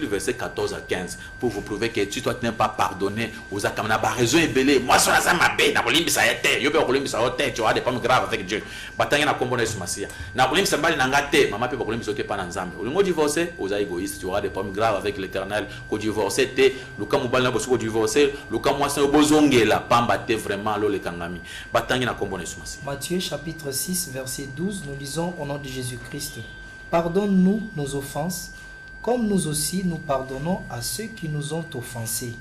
[SPEAKER 2] verset 14 à 15 pour vous prouver que tu dois pas pardonner aux akamana ba raison est belé. Moi ça ça m'a bé na limbisa yete. Yo be ko limbisa hote, tu auras des problèmes graves avec Dieu. Batanga na kombo na Masia. Na limbisa mbali na ngate, maman peut ko limbisa te pas na nzambe. Au divorcer, aux égoïstes, tu auras des problèmes graves avec l'Éternel. Ko divorcer te, le cas mobile na bosso ko divorcer, le cas moi c'est bozongela pamba te vraiment lo le kangami. Batanga na kombo na Masia.
[SPEAKER 3] Matthieu chapitre 6 verset 12, nous lisons au nom de Jésus-Christ. Pardonne-nous nos offenses, comme nous aussi nous pardonnons à ceux qui nous ont offensés.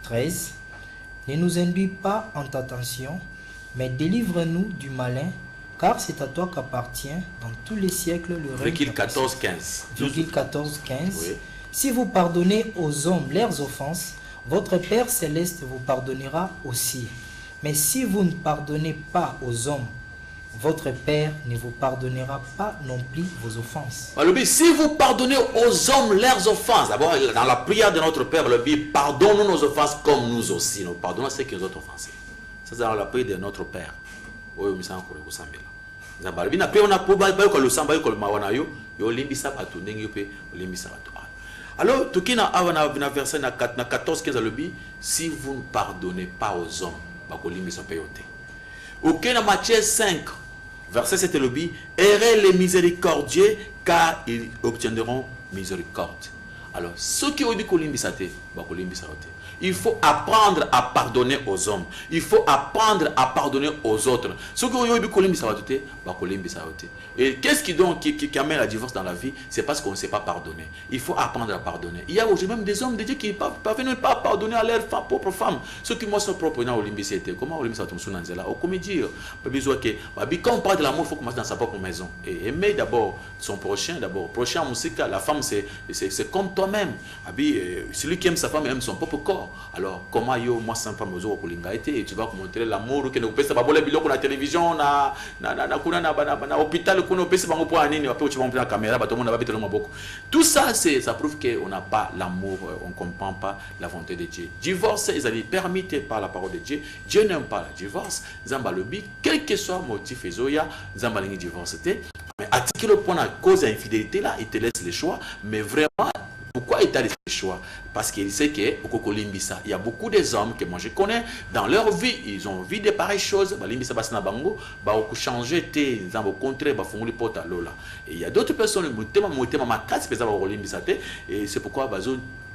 [SPEAKER 3] 13. Ne nous induis pas en tentation, mais délivre-nous du malin, car c'est à toi qu'appartient dans tous les siècles le règne.
[SPEAKER 2] 14-15.
[SPEAKER 3] 14-15.
[SPEAKER 2] Oui.
[SPEAKER 3] Si vous pardonnez aux hommes leurs offenses, votre Père céleste vous pardonnera aussi. Mais si vous ne pardonnez pas aux hommes, votre Père ne vous pardonnera pas non plus vos offenses.
[SPEAKER 2] Si vous pardonnez aux hommes leurs offenses, d'abord dans la prière de notre Père, le Bible, pardonne-nous nos offenses comme nous aussi. Nous pardonnons ceux qui nous ont offensés. Ça, c'est dans la prière de notre Père. Oui, mais ça, on peut alors, verset 14-15, si vous ne pardonnez pas aux hommes, ok, dans Matthieu 5, verset 7, errez les miséricordieux, car ils obtiendront miséricorde. Alors, ceux qui ont dit il faut apprendre à pardonner aux hommes. Il faut apprendre à pardonner aux autres. Ceux qui ont dit et qu'est-ce qui amène la divorce dans la vie? C'est parce qu'on ne sait pas pardonner. Il faut apprendre à pardonner. Il y a aujourd'hui même des hommes de Dieu qui ne parviennent pas à pardonner à leur propre femme. Ceux qui sont propres dans l'Olympisé, comment l'Olympisé comment dire? Quand on parle de l'amour, il faut commencer dans sa propre maison. Et aimer d'abord son prochain, prochain musique, la femme c'est comme toi-même. Celui qui aime sa femme aime son propre corps. Alors comment moi sans femme et tu vas montrer l'amour que nous peut pas voler biloko na télévision na hôpital qu'on peut pas pour nini après tu vas prendre la caméra tout le monde va mettre le maboko. Tout ça ça prouve que on n'a pas l'amour, on comprend pas la volonté de Dieu. Divorce ils allaient permis par la parole de Dieu. Dieu n'aime pas la divorce. Zamba lobi quel que soit motif ezoya zamba lingi divorce. Mais à le point à cause d'infidélité là, il te laisse le choix, mais vraiment Pourquoi il a laissé le choix? Parce qu'il sait que il y a beaucoup des hommes que moi je connais, dans leur vie, ils ont vu de pareilles choses. Changer, au contraire, et il y a d'autres personnes et c'est pourquoi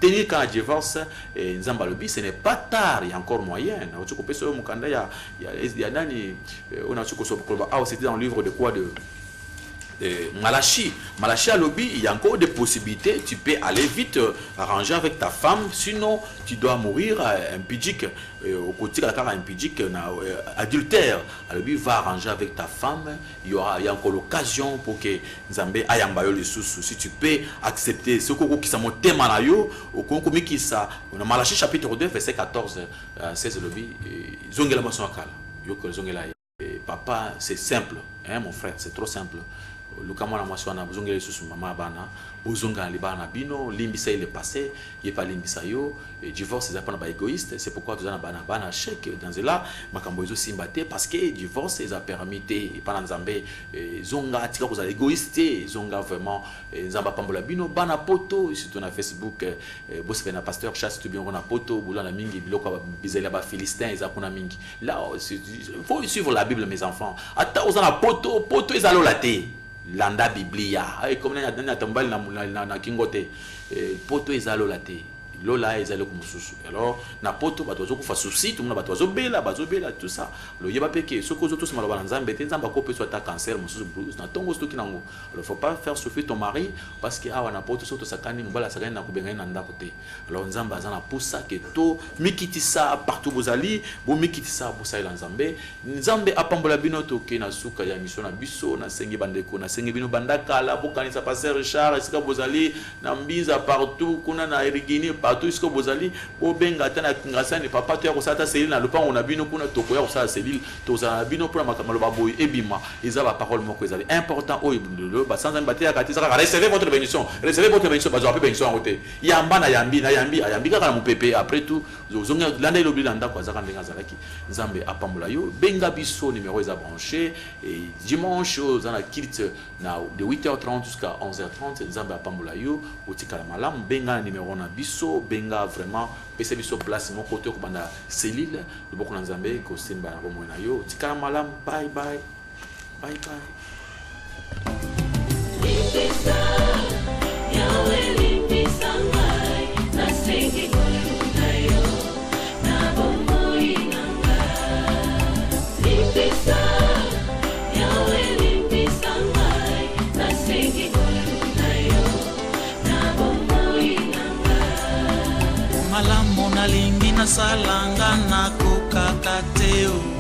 [SPEAKER 2] tenir quand divorce, ce n'est pas tard, il y a encore moyen. C'était dans le livre de quoi de Malachi à lobby, il y a encore des possibilités. Tu peux aller vite arranger avec ta femme, sinon tu dois mourir impudique. Au côté de la impudique, adultère. À lobby, va arranger avec ta femme. Il y a encore l'occasion pour que Nzambe ayambayo le sous. Si tu peux accepter ce qui s'est monté malayo, au concours qui ça, Malachi chapitre 2 verset 14 16 lobby. Zongela masonakala. Yoko zongela. Papa, c'est simple, hein, mon frère, c'est trop simple. Lukamona mwaswana buzongele susu mama bana buzonga libana bino limbisa il est passé il est pas limbisa yo divorce c'est pas égoïste, c'est pourquoi tu as bana chèque dans cela makambo ezo simbate parce que divorce ça permis et pas nzambe zonga tika ko za égoïste zonga vraiment nzamba pambola bino bana poto surtout na Facebook bosse na pasteur chasse tout bien on a poto bulana mingi biloko bizela ba philistin eza kuna mingi là il faut suivre la Bible mes enfants ata ozana poto ezalo laté landa biblia ay comme na tambali na kingote poto ezalo laté lola ezalo kumususu alors na poto bato zo kufa souci tout monde bato zo bela tout ça lo yeba peke soko zo tous maloba nzambe te nzamba ko peut soit ta cancer mususu blues na tongo sto kinango alors faut pas faire souffrir ton mari parce que awa na poto soto sakani mbala sakani na kubenga na ndako te alors nzamba azana poussa que to mikitisa partout bozali bo mikitisa bosa ila nzambe apambola bino to ke na suka ya mission na biso na sengi bandeko na sengi bino bandaka la bokanisa passer Richard esika bozali na mbinza partout kuna na irigini tout ce que vous allez au benga tana ngasani papa to ya kosata selile na lopango na bino kuna toko ya kosata selile to za bino pour makalo boy ebima ezaba parole moko ezali important o ibundelo ba sans mbate ya kati saka recevez votre bénédiction bazo apé bénédiction en côté yamba na yambi kaka na mupepe après tout zonga landa ilobi landa kwa zaka ndenga zalaki nzambe apambola yo benga biso numéro eza branché et dimanche aux na kilt na de 8h30 jusqu'à 11h30 nzambe apambola yo otikala malamu benga numéro na biso benga vraiment pese biso place mon côté ko banda selile le boko nzambe ko simba na bomo na yo tikala malam bye bye
[SPEAKER 1] Malamu nalingi na salanga na kukakateo